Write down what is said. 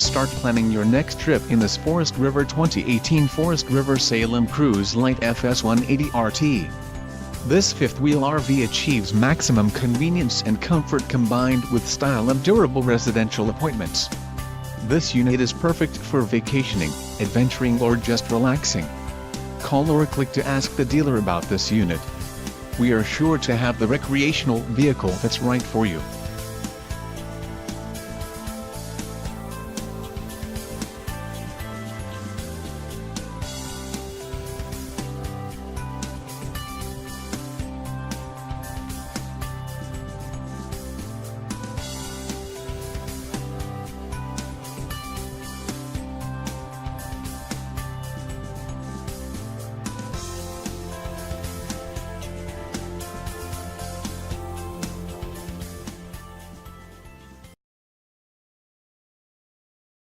start planning your next trip in this Forest River 2018 Forest River Salem Cruise Lite FS 180 RT. This fifth-wheel RV achieves maximum convenience and comfort combined with style and durable residential appointments. This unit is perfect for vacationing, adventuring or just relaxing. Call or click to ask the dealer about this unit. We are sure to have the recreational vehicle that's right for you.